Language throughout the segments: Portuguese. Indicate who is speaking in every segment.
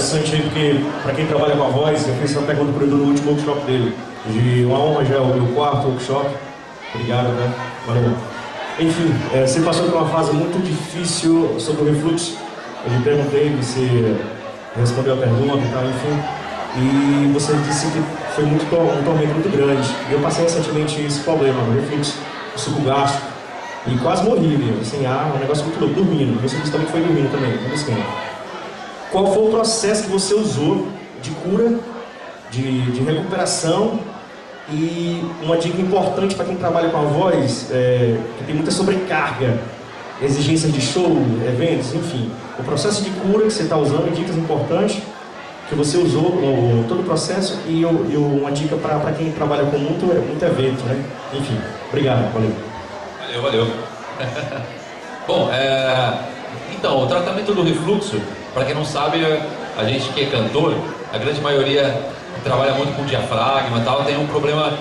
Speaker 1: interessante aí, porque para quem trabalha com a voz, eu fiz essa pergunta para o Edu no último workshop dele. De uma honra já é o meu quarto workshop. Obrigado, né? Valeu. Enfim, você passou por uma fase muito difícil sobre o refluxo. Eu lhe perguntei, você respondeu a pergunta e tal, enfim. E você disse que foi um tormento muito grande. Eu passei recentemente esse problema, o refluxo, o suco gástrico. E quase morri mesmo, assim, um negócio muito louco, dormindo. Você disse também que foi dormindo também, no esquema. Qual foi o processo que você usou de cura, de recuperação? E uma dica importante para quem trabalha com a voz, que tem muita sobrecarga, exigências de show, eventos, enfim. O processo de cura que você está usando, dicas importantes que você usou, todo o processo, e uma dica para quem trabalha com muito evento, né? Enfim, obrigado, valeu.
Speaker 2: Valeu. Bom, então, o tratamento do refluxo, para quem não sabe, a gente que é cantor, a grande maioria trabalha muito com diafragma e tal, tem um problema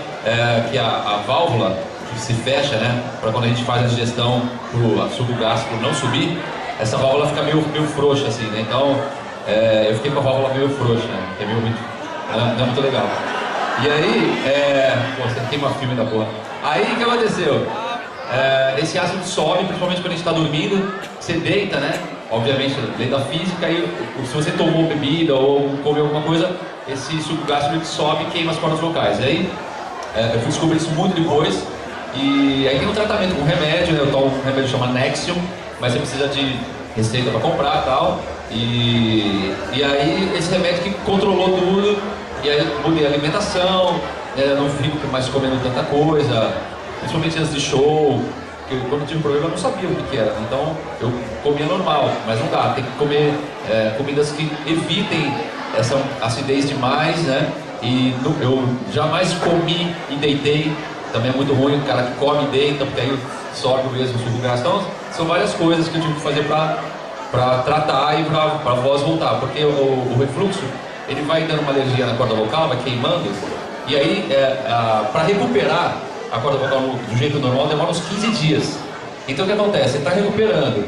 Speaker 2: que a válvula que se fecha, né, para quando a gente faz a digestão pro suco gástrico não subir, essa válvula fica meio frouxa assim, né? Então, eu fiquei com a válvula meio frouxa, né? Que é meio muito, não é muito legal. E aí, você queima filme da porra. Aí o que aconteceu? Esse ácido sobe, principalmente quando a gente está dormindo, você deita, né? Obviamente, lei da física, e se você tomou bebida ou comeu alguma coisa, esse suco gástrico sobe e queima as cordas vocais. E aí, eu fui descobrir isso muito depois, e aí tem um tratamento com remédio, né? Eu tomo um remédio chamado Nexium, mas você precisa de receita para comprar e tal. E aí, esse remédio que controlou tudo, e aí eu mudei a alimentação, não fico mais comendo tanta coisa, principalmente antes de show, porque quando eu tive problema eu não sabia o que era, então eu comia normal, mas não dá, tem que comer comidas que evitem essa acidez demais, né? E eu jamais comi e deitei, também é muito ruim o cara que come e deita, porque aí sobe mesmo o suco gástrico. Então são várias coisas que eu tive que fazer para tratar e para a voz voltar, porque o refluxo, ele vai dando uma alergia na corda vocal, vai queimando, e aí para recuperar a corda vocal do jeito normal demora uns 15 dias. Então o que acontece? Você está recuperando.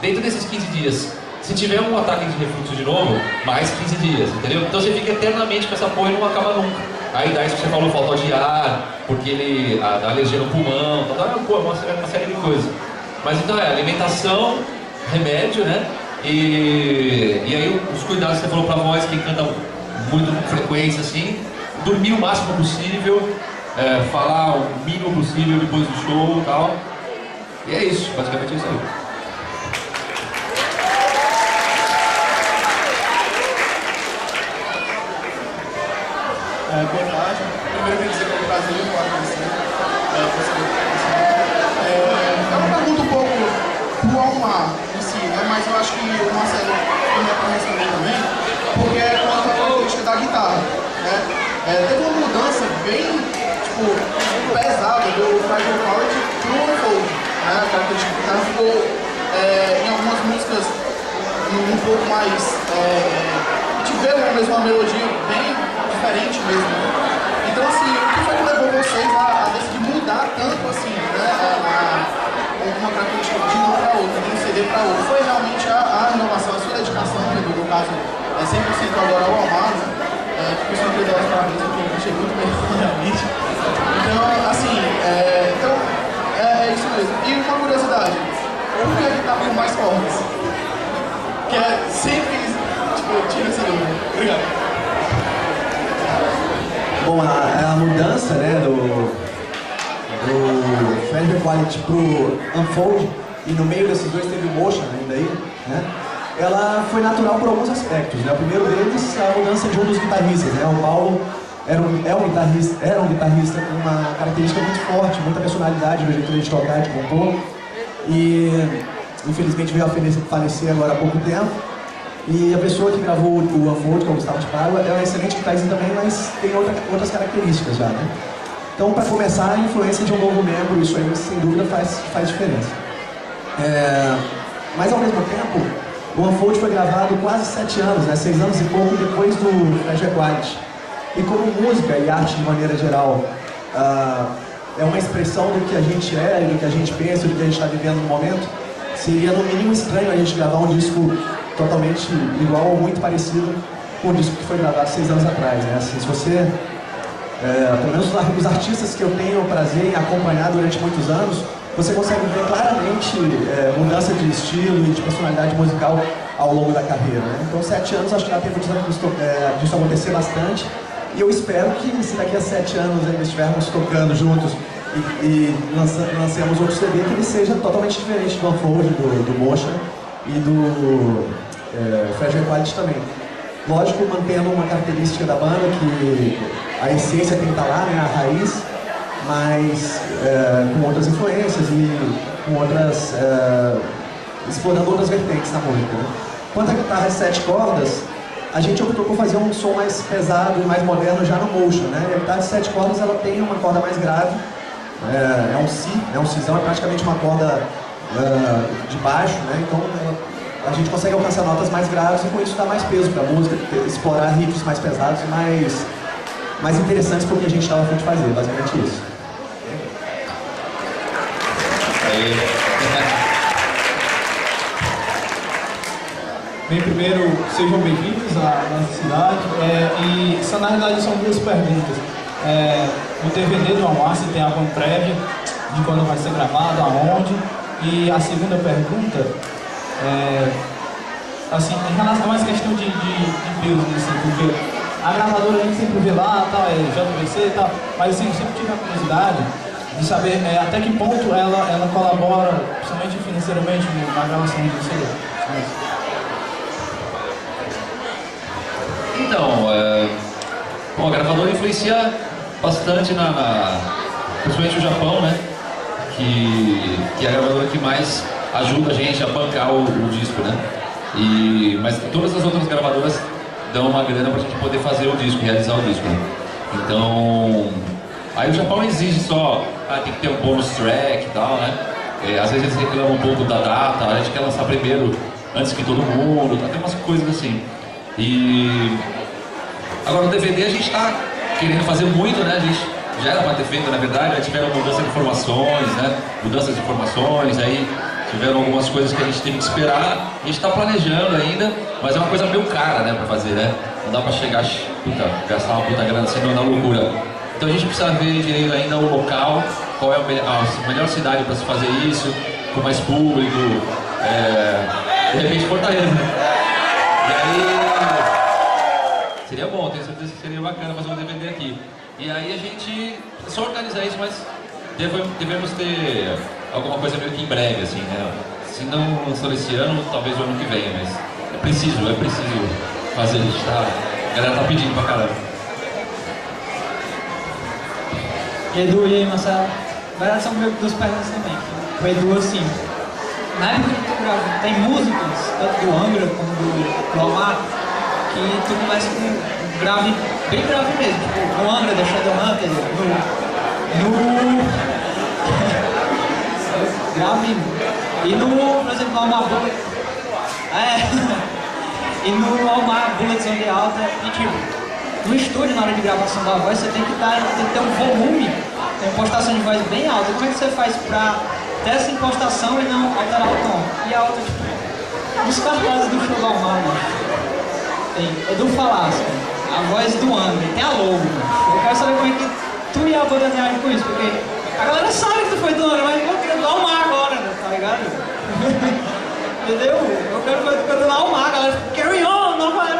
Speaker 2: Dentro desses 15 dias, se tiver um ataque de refluxo de novo, mais 15 dias, entendeu? Então você fica eternamente com essa porra e não acaba nunca. Aí daí, se você falou, falta de ar, porque ele dá alergia no pulmão, uma série de coisas. Mas então alimentação, remédio, né? E aí os cuidados que você falou pra voz, quem canta muito com frequência assim, dormir o máximo possível, falar o mínimo possível depois do show e tal. E é isso, basicamente é isso aí.
Speaker 3: Boa tarde. Primeiro eu queria dizer que é um prazer falar com você. É uma pergunta um pouco pro Almar em si, né? Mas eu acho que o Marcelo também pode responder também, porque é quanto à característica da guitarra, né? Teve uma mudança bem, pesada do Fragile Quality pro Unfold, né? A característica da guitarra ficou em algumas músicas um pouco mais... tiveram mesmo uma melodia bem diferente mesmo, né? Então assim, o que foi que levou vocês a decidir mudar tanto assim, né? Uma característica de um para outra, de um CD para outro? Foi realmente a renovação, a sua dedicação, no caso, 100% agora ao Almar, né? Porque isso não queria dar os parabéns, porque eu achei muito bem realmente. Então, assim, é isso mesmo. E uma curiosidade, por que a guitarra com mais cordas? Que sempre, tira essa dúvida. Obrigado.
Speaker 4: Bom, a mudança, né, do Fragile Quality pro Unfold, e no meio desses dois teve o Motion ainda aí, né, ela foi natural por alguns aspectos, né. O primeiro deles é a mudança de um dos guitarristas, né. O Paulo era um guitarrista com uma característica muito forte, muita personalidade no jeito de tocar, de compor, e infelizmente veio a falecer agora há pouco tempo. E a pessoa que gravou o Unfold, que é o Gustavo de Pádua, é um excelente guitarrista também, mas tem outras características já, né? Então, para começar, a influência de um novo membro, isso aí, sem dúvida, faz diferença. Mas, ao mesmo tempo, o Unfold foi gravado quase 7 anos, né? 6 anos e pouco depois do Fragile Quality. E como música e arte, de maneira geral, é uma expressão do que a gente é, do que a gente pensa, do que a gente está vivendo no momento, seria, no mínimo, estranho a gente gravar um disco totalmente igual ou muito parecido com o disco que foi gravado 6 anos atrás, né? Assim, se você, pelo menos os artistas que eu tenho o prazer em acompanhar durante muitos anos, você consegue ver claramente mudança de estilo e de personalidade musical ao longo da carreira, né? Então 7 anos acho que dá tempo disso acontecer bastante, e eu espero que se daqui a 7 anos ainda estivermos tocando juntos e lancemos outro CD, que ele seja totalmente diferente do Unfold, do Motion e do Fragile Quality também. Lógico, mantendo uma característica da banda, que a essência tem que estar lá, né, a raiz, mas com outras influências e com outras, explorando outras vertentes na música, né? Quanto à guitarra de 7 cordas, a gente optou por fazer um som mais pesado e mais moderno já no Motion, né? E a guitarra de 7 cordas, ela tem uma corda mais grave, é um Si, um Sizão, é praticamente uma corda de baixo, né? Então a gente consegue alcançar notas mais graves e com isso dá mais peso para a música, explorar riffs mais pesados e mais interessantes porque a gente estava a fim de fazer, basicamente isso.
Speaker 5: Bem, primeiro, sejam bem-vindos à nossa cidade. E na realidade são 2 perguntas. O DVD do Almace tem alguma prévia de quando vai ser gravado, aonde? E a segunda pergunta assim, em relação a mais questão de business, assim, porque a gravadora a gente sempre vê lá, tal, JVC e tal, mas assim, eu sempre tive a curiosidade de saber até que ponto ela colabora, principalmente financeiramente, na gravação de CD.
Speaker 2: Então, bom, a gravadora influencia bastante principalmente o Japão, né? Que é a gravadora que mais ajuda a gente a bancar o disco, né? Mas todas as outras gravadoras dão uma grana pra gente poder fazer o disco, realizar o disco, né? Então, aí o Japão exige só, tem que ter um bonus track e tal, né? Às vezes eles reclamam um pouco da data, a gente quer lançar primeiro, antes que todo mundo, tem umas coisas assim. Agora no DVD a gente está querendo fazer muito, né? A gente já era para ter feito, na verdade, já tiveram mudança de informações, né? Mudanças de informações, aí tiveram algumas coisas que a gente teve que esperar. A gente está planejando ainda, mas é uma coisa meio cara, né, para fazer, né? Não dá para chegar, gastar uma puta grana, senão dá loucura. Então a gente precisa ver direito ainda o local, qual é a melhor cidade para se fazer isso, com mais público, de repente Fortaleza, né? E aí, seria bom, tenho certeza que seria bacana fazer um DVD aqui. E aí a gente só organizar isso, mas devemos ter alguma coisa meio que em breve, assim, né? Se não lançou esse ano, talvez o ano que vem, mas é preciso fazer, a galera tá pedindo pra caramba.
Speaker 6: Edu, e aí, Marcelo? Na verdade são meio que 2 perguntas também. O Edu, assim, na época que tu grava, tem músicas, tanto do Angra como do Almar, que tu começa com um grave, bem grave mesmo, tipo, no Angra, da Shadowhunter, grave, e por exemplo, no Almar Bullet, e no Almar Bullets on the Alta, e tipo, no estúdio, na hora de gravação da voz, você tem que ter um volume, uma impostação de voz bem alta. Como é que você faz pra ter essa impostação e não alterar o tom? E a outra, tipo, os cartazes do show do Almar, tem Edu Falasco, a voz do Angra, tem a logo. Eu quero saber como é que tu e a banda reagem com isso, porque a galera sabe que tu foi do Angra, mas eu quero do Almar agora, né, tá ligado? Entendeu? Eu quero que tu do Almar, a galera fica, carry on, não vai.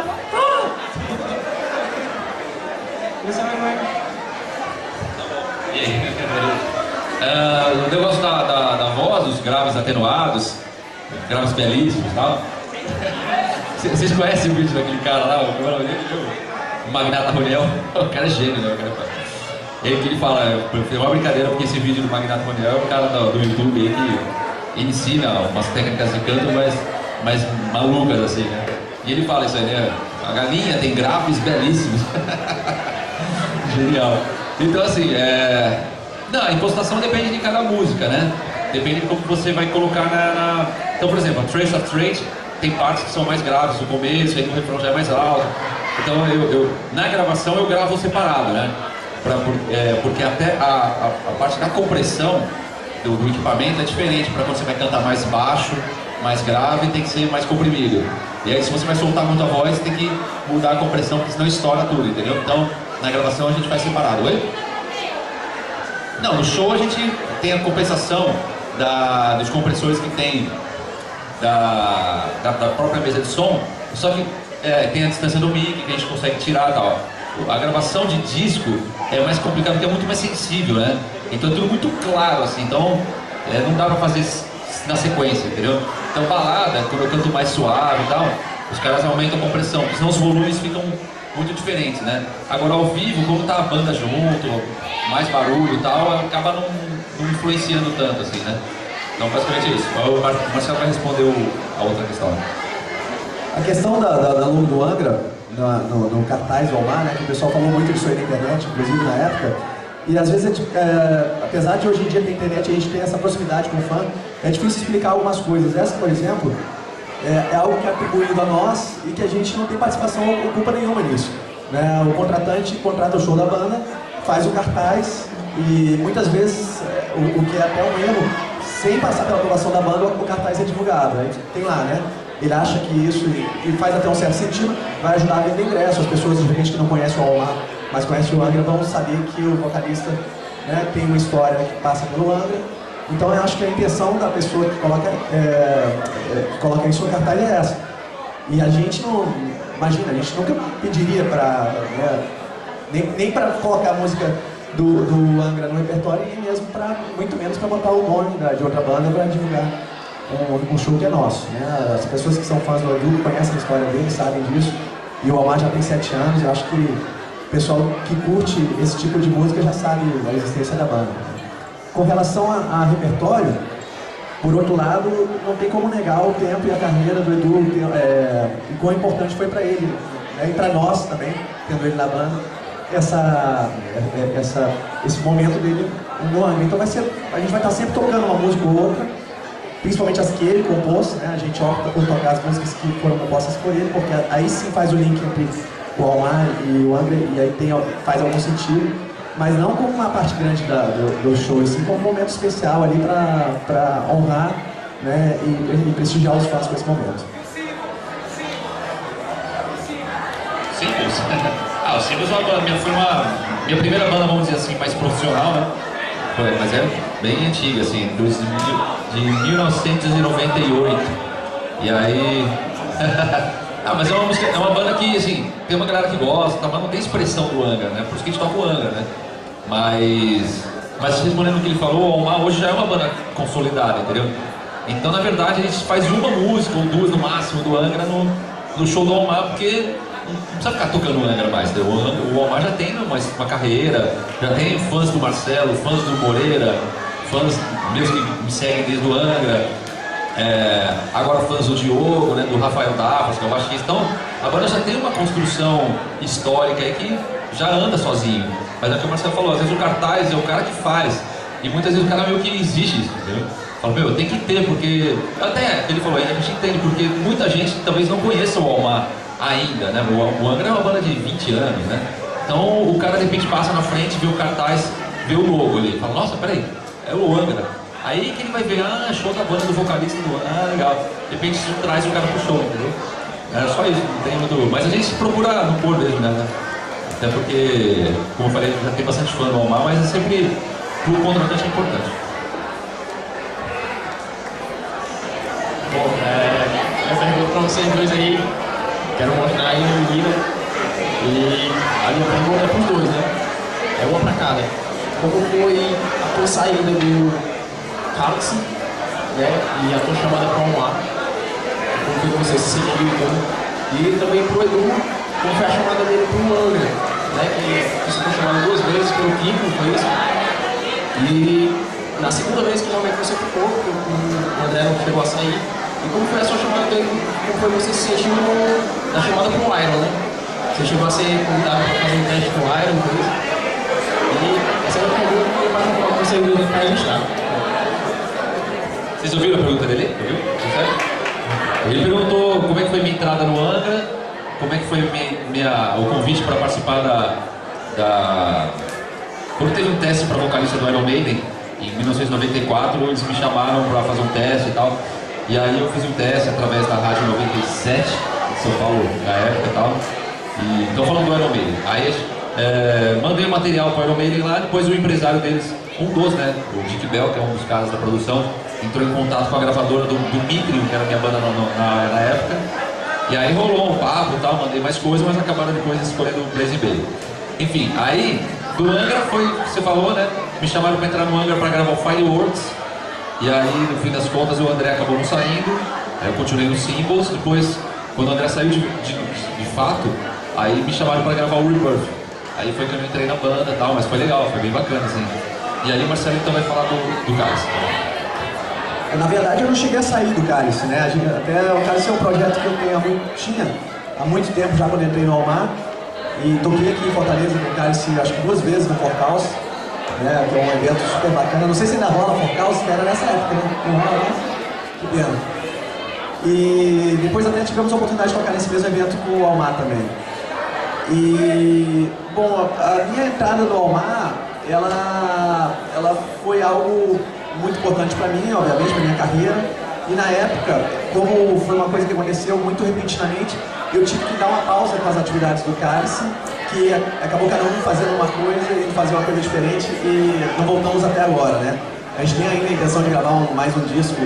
Speaker 2: E aí, o negócio da voz, os graves atenuados, graves belíssimos e tal. Vocês conhecem o vídeo daquele cara lá, o Magnata Roniel? O cara é gênio, né? Ele fala, foi uma brincadeira porque esse vídeo do Magnata Roniel é o cara do YouTube aí que ensina umas técnicas de canto mais malucas assim, né? E ele fala isso aí, né? A galinha tem graves belíssimos. Genial. Então assim, não, a impostação depende de cada música, né? Depende de como você vai colocar Então, por exemplo, a Trace of Trade tem partes que são mais graves no começo, aí o refrão já é mais alto. Então, na gravação eu gravo separado, né? Porque até a parte da compressão do equipamento é diferente para quando você vai cantar mais baixo mais grave tem que ser mais comprimido. E aí se você vai soltar muito a voz, tem que mudar a compressão, porque senão estoura tudo, entendeu? Então, na gravação a gente faz separado, oi? Não, no show a gente tem a compensação dos compressores que tem da própria mesa de som, só que tem a distância do mic que a gente consegue tirar e tal. A gravação de disco é mais complicado porque é muito mais sensível, né? Então é tudo muito claro, assim, então não dá pra fazer na sequência, entendeu? Então balada, quando eu canto mais suave e tal, os caras aumentam a compressão, porque senão os volumes ficam muito diferentes, né? Agora ao vivo, como tá a banda junto, mais barulho e tal, acaba não influenciando tanto, assim, né? Então basicamente é isso. O Marcelo vai responder a outra questão.
Speaker 4: A questão da logo do Angra, no cartaz do Almar, né, que o pessoal falou muito disso aí na internet, inclusive na época, e às vezes, apesar de hoje em dia ter internet, a gente tem essa proximidade com o fã, é difícil explicar algumas coisas. Essa, por exemplo, é algo que é atribuído a nós e que a gente não tem participação ou culpa nenhuma nisso, né? O contratante contrata o show da banda, faz o cartaz e muitas vezes, o que é até um erro, sem passar pela aprovação da banda, o cartaz é divulgado. Aí tem lá, né? Ele acha que isso, e faz até um certo sentido, vai ajudar a vender ingresso. As pessoas, de repente, que não conhecem o Almar, mas conhecem o Angra, vão saber que o vocalista, né, tem uma história que passa pelo Angra. Então eu acho que a intenção da pessoa que coloca isso no cartaz é essa. E a gente não, imagina, a gente nunca pediria para, né, nem para colocar a música do Angra no repertório, e mesmo muito menos para botar o nome de outra banda para divulgar um show que é nosso, né? As pessoas que são fãs do Edu conhecem a história dele, sabem disso. E o Almar já tem 7 anos, eu acho que o pessoal que curte esse tipo de música já sabe da existência da banda. Com relação a repertório, por outro lado, não tem como negar o tempo e a carreira do Edu, e quão importante foi para ele, né? E para nós também, tendo ele na banda, esse momento dele no Angra. Então a gente vai estar sempre tocando uma música ou outra, principalmente as que ele compôs, né? A gente opta por tocar as músicas que foram compostas por ele, porque aí sim faz o link entre o Almar e o Angra, e aí faz algum sentido, mas não como uma parte grande do show, e sim como um momento especial ali para honrar, né, e prestigiar os fãs com esse momento.
Speaker 2: Simples. O Simples foi minha primeira banda, vamos dizer assim, mais profissional, né? Mas é bem antiga, assim, de 1998. E aí... mas é uma banda que, assim, tem uma galera que gosta, mas não tem expressão do Angra, né? Por isso que a gente toca o Angra, né? Mas respondendo o que ele falou, o Almar hoje já é uma banda consolidada, entendeu? Então, na verdade, a gente faz uma música ou duas no máximo do Angra no show do Almar, porque não precisa ficar tocando o Angra mais, né? O Almar já tem uma carreira, já tem fãs do Marcelo, fãs do Moreira, fãs meus que me seguem desde o Angra, agora fãs do Diogo, né, do Rafael Davos, que é o baixista. Então, a banda já tem uma construção histórica aí que já anda sozinho. Mas é o que o Marcelo falou, às vezes o cartaz é o cara que faz, e muitas vezes o cara meio que exige isso, entendeu? Fala, tem que ter, porque... Até ele falou, a gente entende, porque muita gente talvez não conheça o Almar ainda, né? O Angra é uma banda de 20 anos, né? Então o cara de repente passa na frente, vê o cartaz, vê o logo ali, fala, nossa, peraí, é o Angra. Aí que ele vai ver, show da banda do vocalista do Angra, legal. De repente isso traz o cara pro show, entendeu? É só isso, não tem muito... Mas a gente procura não pôr mesmo, né? Até porque, como eu falei, já tem bastante fã do Almar, mas é sempre, pro contratante é importante.
Speaker 7: Bom, eu pergunto pra vocês dois aí, quero mostrar aí no menino, e a minha pergunta é pros dois, né? É uma pra cada. Como foi a tua saída do Cálice, né? E a tua chamada pra Almar? Como foi que você se sentiu, então? E também pro Edu, como foi a chamada dele pro Angra, né? Que você foi chamado 2 vezes pelo Kiko, foi isso? E na segunda vez que realmente você ficou, o André não chegou a sair. E como foi a sua chamada dele? Como foi você se sentiu na chamada com o Iron, né? Você chegou a ser convidado para fazer um teste com o Iron, por isso. E essa é a pergunta que eu vou falar com vocês para registrar.
Speaker 2: Vocês ouviram a pergunta dele? Ouviu? Ele perguntou como é que foi minha entrada no Angra, como é que foi o convite para participar Quando teve um teste para vocalista do Iron Maiden, em 1994, eles me chamaram para fazer um teste e tal. E aí eu fiz um teste através da Rádio 97 de São Paulo, na época e tal. E então falando do Iron Maiden. Aí mandei o material para o Iron Maiden lá, depois o empresário deles, um dos, né, o Dick Bell, que é um dos caras da produção, entrou em contato com a gravadora do Mitrio, que era a minha banda na época. E aí rolou um papo e tal, mandei mais coisas, mas acabaram depois escolhendo o Blazing Bay. Enfim, aí do Angra foi, você falou, né, me chamaram para entrar no Angra para gravar o Fireworks. E aí, no fim das contas, o André acabou não saindo, aí eu continuei no Symbols. Depois, quando o André saiu de fato, aí me chamaram para gravar o Rebirth. Aí foi que eu entrei na banda e tal, mas foi legal, foi bem bacana, assim. E aí o Marcelo então vai falar do Cálice.
Speaker 4: Na verdade, eu não cheguei a sair do Cálice, né? Até o Cálice é um projeto que eu tinha há muito tempo já quando eu entrei no Almar. E toquei aqui em Fortaleza com o Cálice, acho que 2 vezes no Forcaus. Né, que é um evento super bacana. Não sei se ainda rola Forcaus, que era nessa época, né? Não rola, né? Que pena. E depois até tivemos a oportunidade de tocar nesse mesmo evento com o Almar também. E, bom, a minha entrada no Almar, ela foi algo muito importante para mim, obviamente, para minha carreira. E na época, como foi uma coisa que aconteceu muito repentinamente, eu tive que dar uma pausa com as atividades do Cálice, que acabou cada um fazendo uma coisa e fazer uma coisa diferente, e não voltamos até agora, né? A gente tem ainda a intenção de gravar mais um disco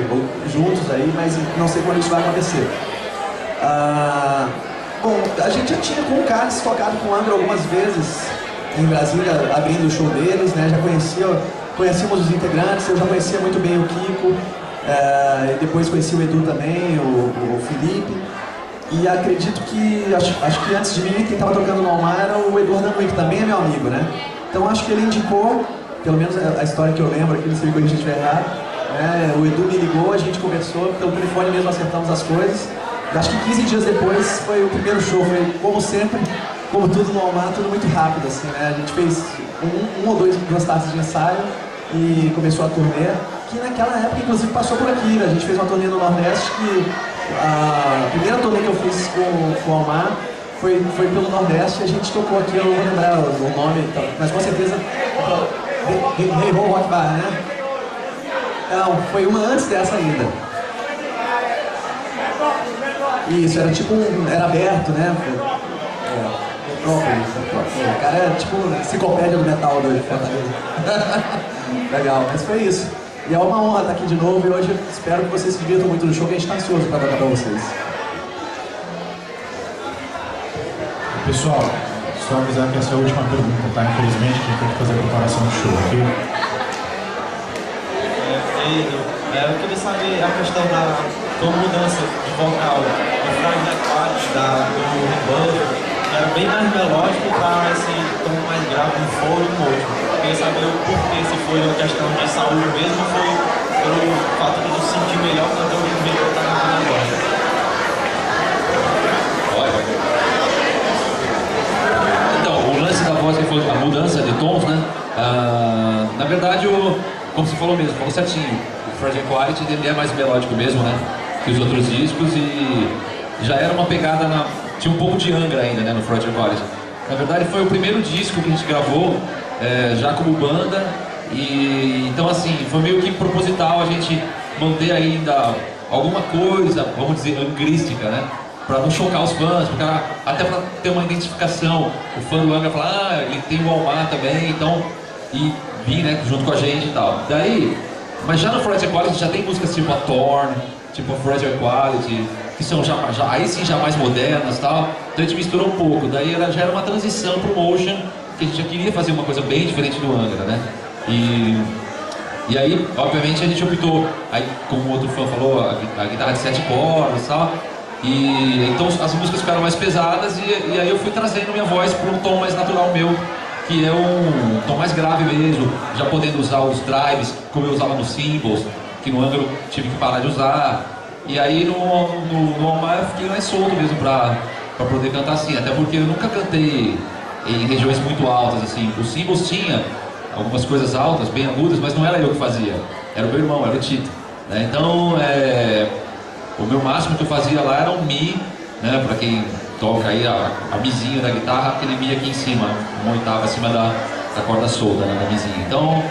Speaker 4: juntos aí, mas não sei quando isso vai acontecer. Bom, a gente já tinha com o Cálice tocado com o Angra algumas vezes em Brasília, abrindo o show deles, né? Já conhecíamos os integrantes, eu já conhecia muito bem o Kiko, e depois conheci o Edu também, o Felipe. E acredito que, acho que antes de mim, quem estava tocando no Almar era o Eduardo Anuí, que também é meu amigo, né? Então acho que ele indicou, pelo menos a história que eu lembro aqui, não sei se eu estiver errado, né? O Edu me ligou, a gente conversou, pelo telefone mesmo acertamos as coisas. E acho que 15 dias depois foi o primeiro show, foi como sempre, como tudo no Almar, tudo muito rápido, assim, né? A gente fez um ou duas tardes de ensaio e começou a turnê, que naquela época inclusive passou por aqui, né? A gente fez uma turnê no Nordeste que a primeira turnê que eu fiz com o Almar foi pelo Nordeste e a gente tocou aqui, eu não vou lembrar o nome, mas com certeza Hey Ho Rock Bar, né? Não, foi uma antes dessa ainda. Isso, era tipo era aberto, né? O cara é tipo enciclopédia do metal do Fortaleza. Legal, mas foi isso. E é uma honra estar aqui de novo e hoje eu espero que vocês se divirtam muito no show, que a gente está ansioso para tocar para vocês.
Speaker 8: Pessoal, só avisar que essa é a última pergunta, tá? Infelizmente, a gente tem que fazer a preparação do show, ok?
Speaker 9: Eu queria saber a questão da tua mudança de vocal do Fragile Aquatic, do Rebirth, que era bem mais melódico para esse tom mais grave do foro e no outro. Eu queria saber o porquê, se foi uma questão de saúde mesmo ou foi pelo fato de se sentir melhor quando eu vi que eu estava cantando agora.
Speaker 2: Então, o lance da voz que foi a mudança de tons, né? Na verdade, como você falou mesmo, falou certinho. O Fragile Quality ele é mais melódico mesmo, né? Que os outros discos e já era uma pegada tinha um pouco de Angra ainda, né? No Fragile Quality. Na verdade, foi o primeiro disco que a gente gravou já como banda e então assim foi meio que proposital a gente manter ainda alguma coisa, vamos dizer, angrística, né? Pra não chocar os fãs, até pra ter uma identificação. O fã do Angra fala, ele tem o Almar também, então, e vir, né, junto com a gente e tal. Daí, mas já no Fragile Quality já tem músicas tipo a Torn, tipo a Fragile Quality, que são aí sim já mais modernas e tal. Então a gente misturou um pouco, daí já era uma transição pro Motion, que a gente já queria fazer uma coisa bem diferente do Angra, né? E aí, obviamente, a gente optou, aí, como o outro fã falou, a guitarra de 7 cordas e tal. E então as músicas ficaram mais pesadas e aí eu fui trazendo minha voz para um tom mais natural meu, que é um tom mais grave mesmo, já podendo usar os drives como eu usava nos Symbols, que no Angra eu tive que parar de usar. E aí no Almar eu fiquei mais solto mesmo para poder cantar assim, até porque eu nunca cantei em regiões muito altas assim. Os Symbols tinha algumas coisas altas, bem agudas, mas não era eu que fazia, era o meu irmão, era o Tito, né? Então o meu máximo que eu fazia lá era um Mi, né? Pra quem toca aí a mizinha da guitarra, aquele Mi aqui em cima, uma oitava acima da corda solta, né? Da mizinha. Então,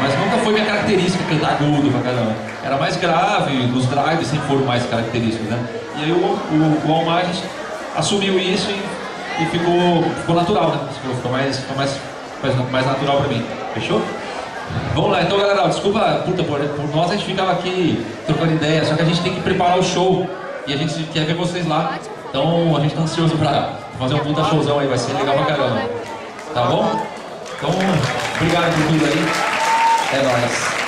Speaker 2: Mas nunca foi minha característica cantar agudo pra caramba. Era mais grave, os drives sempre foram mais característicos, né? E aí o Almagis assumiu isso e ficou natural, né? Ficou mais natural pra mim. Fechou? Vamos lá, então galera, desculpa, por nós a gente ficava aqui trocando ideia, só que a gente tem que preparar o show e a gente quer ver vocês lá. Então a gente tá ansioso pra fazer um puta showzão aí, vai ser legal pra caramba. Tá bom? Então, obrigado por tudo aí. É nóis.